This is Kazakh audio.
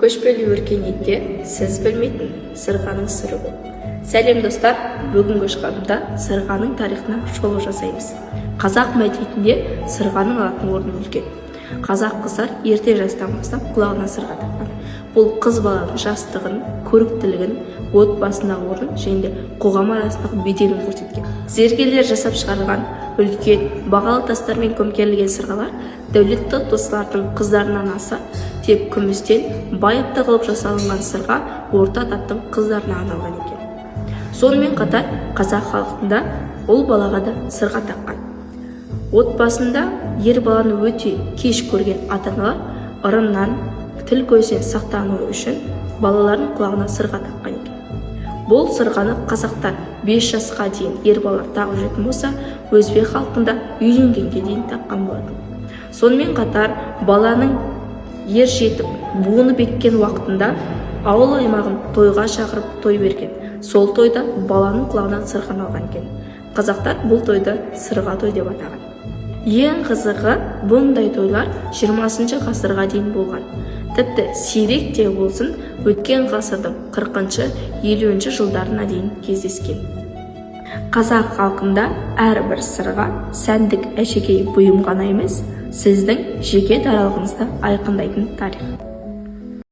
Көшпелі өркениетте сіз білмейтін сырғаның сыры көп. Сәлем достар, бүгінгі шығарылымда сырғаның тарихына шолу жасаймыз. Қазақ мәдениетінде сырғаның алатын орны үлкен. Қазақ қыздар ерте жастан бастап құлағына сырға таққан. Бұл қыз баланың жастығын, көріктілігін, отбасындағы орнын және қоғам арасындағы беделін көрсеткен. Зергерлер жасап шығарған үлкен бағалы тастармен көмкерілген сырғалар дәулетті отбасылардың қыздарынан аса тек күмістен байыпты қылып жасалынған сырға орта таптың қыздарына арналған екен. Сонымен қатар қазақ халқында ұл балаға да сырға таққан. Отбасында ер баланы өте кеш көрген ата-аналар ырымнан, тіл көзден сақтану үшін балаларын құлағына сырға таққан екен. Бұл сырғаны қазақтар 5 жасқа дейін ер балалар тағып жүретін болса, өзбек халқында үйленгенге дейін таққан болатын. Сонымен қатар баланың ер жетіп буыны беккен уақытында ауыл аймағын тойға шақырып той берген. Сол тойда баланың құлағынан сырғаны алған екен. Қазақтар бұл тойды сырға той деп атаған. Ең қызығы, бұндай тойлар 20 ғасырға дейін болған. Тіпті сирек те болсын өткен ғасырдың 40-50 жылдарына дейін кездескен. Қазақ халқында әрбір сырға сәндік әшекей бұйым ғана емес, сіздің жеке даралығыңызды айқындайтын тарих.